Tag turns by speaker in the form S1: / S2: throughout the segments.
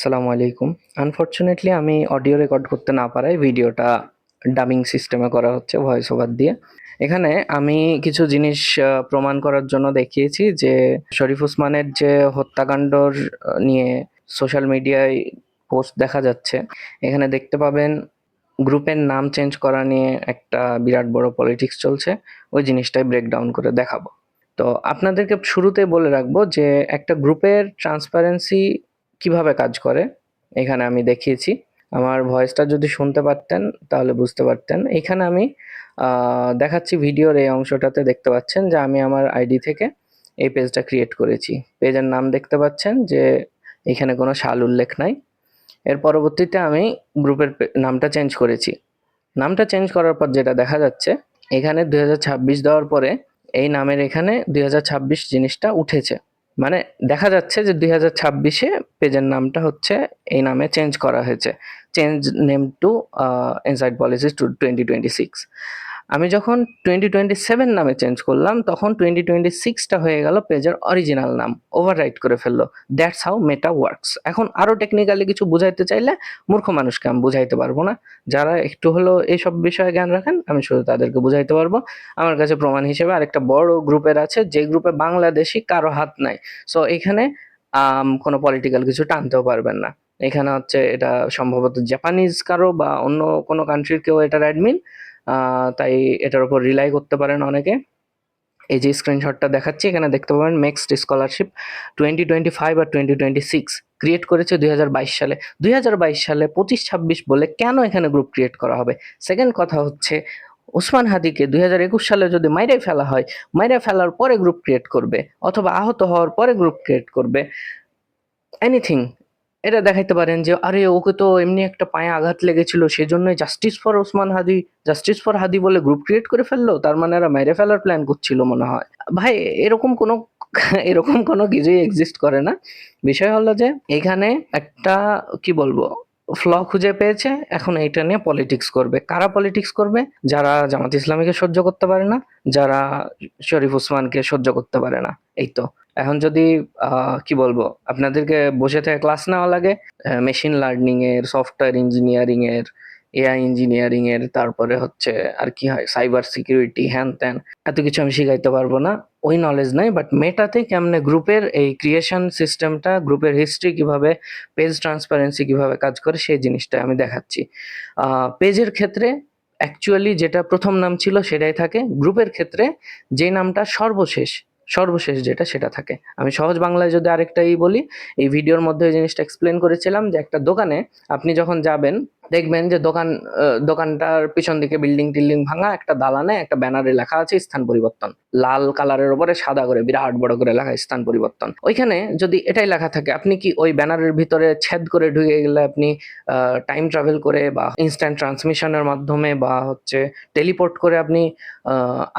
S1: আসসালামু আলাইকুম। আনফরচুনেটলি আমি অডিও রেকর্ড করতে না পারায় ভিডিওটা ডাবিং সিস্টেমে করা হচ্ছে ভয়েস ওভার দিয়ে। এখানে আমি কিছু জিনিস প্রমাণ করার জন্য দেখিয়েছি যে শরীফ ওসমানের যে হত্যাকাণ্ডর নিয়ে সোশ্যাল মিডিয়ায় পোস্ট দেখা যাচ্ছে। এখানে দেখতে পাবেন গ্রুপের নাম চেঞ্জ করা নিয়ে একটা বিরাট বড় পলিটিক্স চলছে। ওই জিনিসটাই ব্রেকডাউন করে দেখাবো। তো আপনাদেরকে শুরুতেই বলে রাখবো যে একটা গ্রুপের ট্রান্সপারেন্সি কিভাবে কাজ করে এখানে আমি দেখিয়েছি। আমার ভয়েসটা যদি শুনতে পারতেন তাহলে বুঝতে পারতেন। এখানে আমি দেখাচ্ছি ভিডিওর এই অংশটাতে দেখতে পাচ্ছেন যে আমি আমার আইডি থেকে এই পেজটা ক্রিয়েট করেছি। পেজের নাম দেখতে পাচ্ছেন যে এখানে কোনো সাল উল্লেখ নাই। এর পরবর্তীতে আমি গ্রুপের নামটা চেঞ্জ করেছি। নামটা চেঞ্জ করার পর যেটা দেখা যাচ্ছে এখানে 2026 দেওয়ার পরে এই নামের এখানে 2026 জিনিসটা উঠেছে। মানে দেখা যাচ্ছে যে 2026-এ পেজের নামটা হচ্ছে এই নামে চেঞ্জ করা হয়েছে। Change name to inside policies to 2026। আমি যখন 2027 নামে চেঞ্জ করলাম তখন 2026টা হয়ে গেল পেজের অরিজিনাল নাম, ওভাররাইট করে ফেললো। That's how meta works. এখন আরো টেকনিক্যালি কিছু বুঝাইতে চাইলে মূর্খ মানুষকে আমি বুঝাইতে পারবো না। যারা একটু হলেও এইসব বিষয়ে জ্ঞান রাখেন আমি শুধু তাদেরকে বুঝাইতে পারবো। আমার কাছে প্রমাণ হিসেবে আরেকটা বড় গ্রুপের আছে যে গ্রুপে বাংলাদেশি কারো হাত নাই। সো এখানে কোনো পলিটিক্যাল কিছু টানতেও পারবেন না। এখানে হচ্ছে এটা সম্ভবত জাপানিজ কারো বা অন্য কোনো কান্ট্রির কেউ এটার অ্যাডমিন। তাই এটার উপর রিলাই করতে পারেন অনেকে। এই যে স্ক্রিনশটটা দেখাচ্ছি এখানে দেখতে পাবেন নেক্সট স্কলারশিপ 2025 আর 2026 ক্রিয়েট করেছে 2022 সালে। 2022 সালে 25-26 বলে কেন এখানে গ্রুপ ক্রিয়েট করা হবে? সেকেন্ড কথা হচ্ছে ওসমান হাদিকে 2021 সালে যদি মাইরে ফেলা হয়, মাইরে ফেলার পরে গ্রুপ ক্রিয়েট করবে অথবা আহত হওয়ার পরে গ্রুপ ক্রিয়েট করবে, এনিথিং। এটা দেখাইতে পারেন যে আরে ওকে তো এমনি একটা পায়ে আঘাত লেগেছিল সেজন্যই justice for Osman Hadi, justice for Hadi বলে গ্রুপ ক্রিয়েট করে ফেললো, তার মানে এরা মেরে ফেলার প্ল্যান করছিল মনে হয়। ভাই এরকম কোনো এরকম কোনো কিছুই এক্সিস্ট করে না। বিষয় হলো যে এখানে একটা কি বলবো ফ্ল খুঁজে পেয়েছে, এখন এইটা নিয়ে পলিটিক্স করবে। কারা পলিটিক্স করবে? যারা জামাত ইসলামীকে সহ্য করতে পারে না, যারা শরীফ ওসমানকে সহ্য করতে পারে না। এই তো। এখন যদি কি বলবো আপনাদেরকে বসে থেকে ক্লাস নেওয়া লাগে মেশিন লার্নিং এর, সফটওয়্যার ইঞ্জিনিয়ারিং এর, এআই ইঞ্জিনিয়ারিং এর, তারপরে হচ্ছে আর কি হয় সাইবার সিকিউরিটি, হ্যান ত্যান, এত কিছু আমি শিখাইতে পারবো না। ওই নলেজ নাই। বাট মেটাতে কেমনে গ্রুপের এই ক্রিয়েশন সিস্টেমটা, গ্রুপের হিস্ট্রি কিভাবে, পেজ ট্রান্সপারেন্সি কিভাবে কাজ করে সেই জিনিসটা আমি দেখাচ্ছি। পেজের ক্ষেত্রে অ্যাকচুয়ালি যেটা প্রথম নাম ছিল সেটাই থাকে। গ্রুপের ক্ষেত্রে যে নামটা সর্বশেষ, সর্বশেষ যেটা সেটা থাকে। আমি সহজ বাংলায় যদি আরেকটাই বলি, এই ভিডিওর মধ্যে ওই জিনিসটা এক্সপ্লেন করেছিলাম যে একটা দোকানে আপনি যখন যাবেন দেখবেন যে দোকানটার পিছন দিকে বিল্ডিং টিল্ডিং ভাঙা, একটা দালানে একটা ব্যানারে লেখা আছে স্থান পরিবর্তন, লাল কালারের উপরে সাদা করে বিরাট বড় করে লেখা স্থান পরিবর্তন। ওইখানে যদি এটাই লেখা থাকে আপনি কি ওই ব্যানারের ভিতরে ছেদ করে ঢুকে গেলে আপনি টাইম ট্রাভেল করে বা ইনস্ট্যান্ট ট্রান্সমিশনের মাধ্যমে বা হচ্ছে টেলিপোর্ট করে আপনি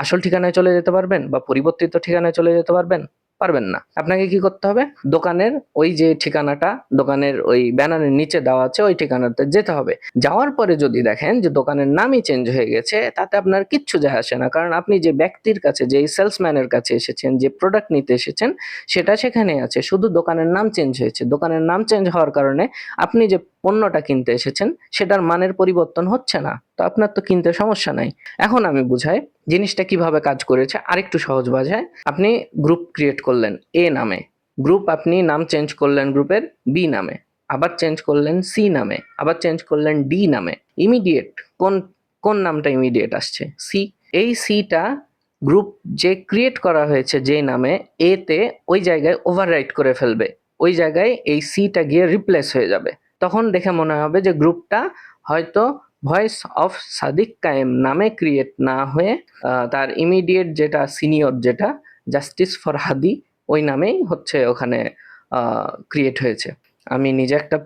S1: আসল ঠিকানায় চলে যেতে পারবেন বা পরিবর্তিত ঠিকানায় চলে যেতে পারবেন? পারবেন না। আপনাকে কি করতে হবে? দোকানের ওই যে ঠিকানাটা দোকানের ওই ব্যানারের নিচে দেওয়া আছে ওই ঠিকানাতে যেতে হবে। যাওয়ার পরে যদি দেখেন যে দোকানের নামই চেঞ্জ হয়ে গেছে তাতে আপনার কিচ্ছু যায় আসে না, কারণ আপনি যে ব্যক্তির কাছে, যে সেলসম্যানের কাছে এসেছেন, যে প্রোডাক্ট নিতে এসেছেন সেটা সেখানে আছে, শুধু দোকানের নাম চেঞ্জ হয়েছে। দোকানের নাম চেঞ্জ হওয়ার কারণে আপনি যে পণ্যটা কিনতে এসেছেন সেটার মানের পরিবর্তন হচ্ছে না, তো আপনার তো কিনতে সমস্যা নাই। এখন আমি বুঝাই জিনিসটা কিভাবে কাজ করেছে আরেকটু সহজ ভাষায়। আপনি গ্রুপ ক্রিয়েট করলেন এ নামে, গ্রুপ আপনি নাম চেঞ্জ করলেন গ্রুপের বি নামে, আবার চেঞ্জ করলেন সি নামে, আবার চেঞ্জ করলেন ডি নামে। ইমিডিয়েট কোন কোন নামটা ইমিডিয়েট আসছে? সি। এই সিটা গ্রুপ যে ক্রিয়েট করা হয়েছে যে নামে এ তে ওই জায়গায় ওভাররাইট করে ফেলবে। ওই জায়গায় এই সিটা গিয়ে রিপ্লেস হয়ে যাবে। তখন দেখে মনে হবে যে গ্রুপটা হয়তো ভয়েস অফ সাদিক কায়েম নামে ক্রিয়েট না হয়ে তার ইমিডিয়েট যেটা সিনিয়র যেটা জাস্টিস ফর হাদি ওই নামেই হচ্ছে ওখানে ক্রিয়েট হয়েছে। আমি নিজে একটা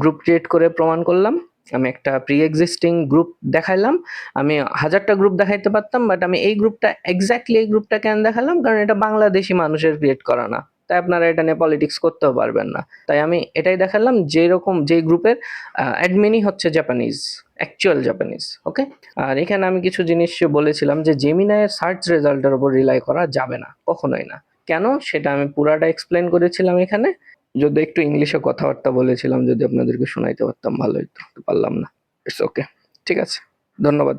S1: গ্রুপ ক্রিয়েট করে প্রমাণ করলাম। আমি একটা প্রি এক্সিস্টিং গ্রুপ দেখাইলাম। আমি হাজারটা গ্রুপ দেখাইতে পারতাম, বাট আমি এই গ্রুপটা এক্স্যাক্টলি এই গ্রুপটা কেন দেখালাম, কারণ এটা বাংলাদেশি মানুষের ক্রিয়েট করা না। তাই আপনারা এটা নিয়ে পলিটিক্স করতেও পারবেন না। তাই আমি এটাই দেখালাম যেরকম যে গ্রুপের অ্যাডমিনই হচ্ছে জাপানিজ, অ্যাকচুয়াল জাপানিজ। ওকে। আর এখানে আমি কিছু জিনিস বলেছিলাম যে জেমিনাইয়ের সার্চ রেজাল্টের উপর রিলাই করা যাবে না, কখনোই না। কেন সেটা আমি পুরাটা এক্সপ্লেন করেছিলাম এখানে। যদি একটু ইংলিশে কথাবার্তা বলেছিলাম, যদি আপনাদেরকে শোনাইতে পারতাম ভালো হতো, তো পারলাম না। ইটস ওকে, ঠিক আছে, ধন্যবাদ।